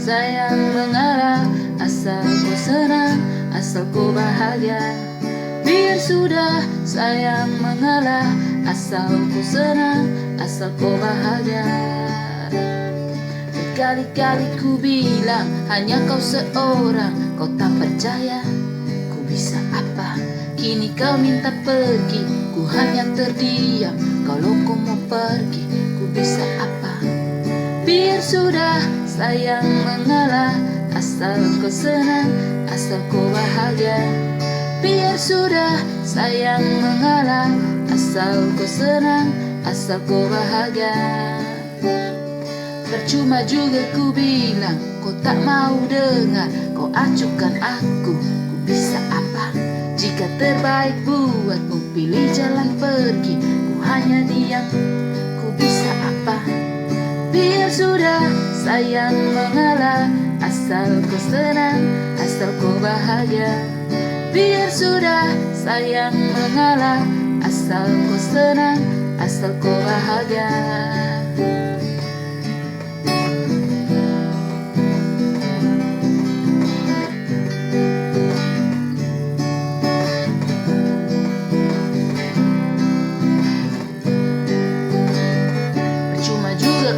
sayang mengalah, asal kau senang, asal kau bahagia. Biar sudah sayang mengalah, asal kau senang, asal kau bahagia. Berkali-kali ku bilang hanya kau seorang, kau tak percaya. Ku bisa apa? Kini kau minta pergi, ku hanya terdiam. Kalau kau mau pergi, ku bisa apa? Biar sudah sayang mengalah, asal kau senang, asal kau bahagia. Biar sudah sayang mengalah, asal kau senang, asal kau bahagia. Percuma juga ku bilang, kau tak mau dengar, kau acuhkan aku. Ku bisa apa? Jika terbaik buatmu pilih jalan pergi, ku hanya diam. Ku bisa apa? Biar sudah sayang mengalah, asal kau senang, asal kau bahagia. Biar sudah sayang mengalah, asal kau senang, asal kau bahagia.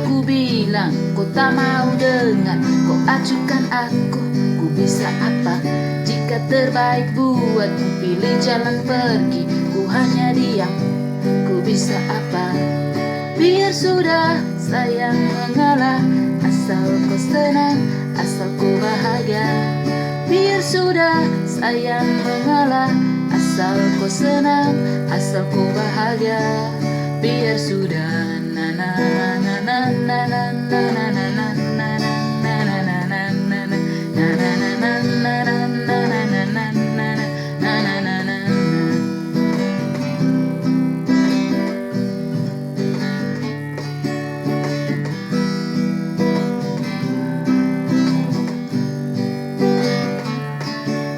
Ku bilang, kau tak mau dengar, kau acuhkan aku. Ku bisa apa? Jika terbaik buatmu pilih jalan pergi, ku hanya diam. Ku bisa apa? Biar sudah sayang mengalah, asal kau senang, asal kau bahagia. Biar sudah sayang mengalah, asal kau senang, asal kau bahagia. Biar sudah na na na na na na na na na na na na na na.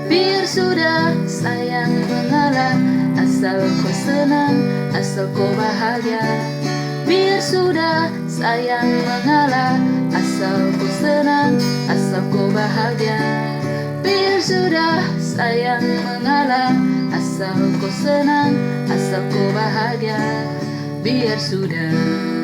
Biar sudah sayang mengalah, asal kau senang, asal kau bahagia. Biar sudah sayang mengalah, asal kau senang, asal kau bahagia. Biar sudah sayang mengalah, asal kau senang, asal kau bahagia. Biar sudah.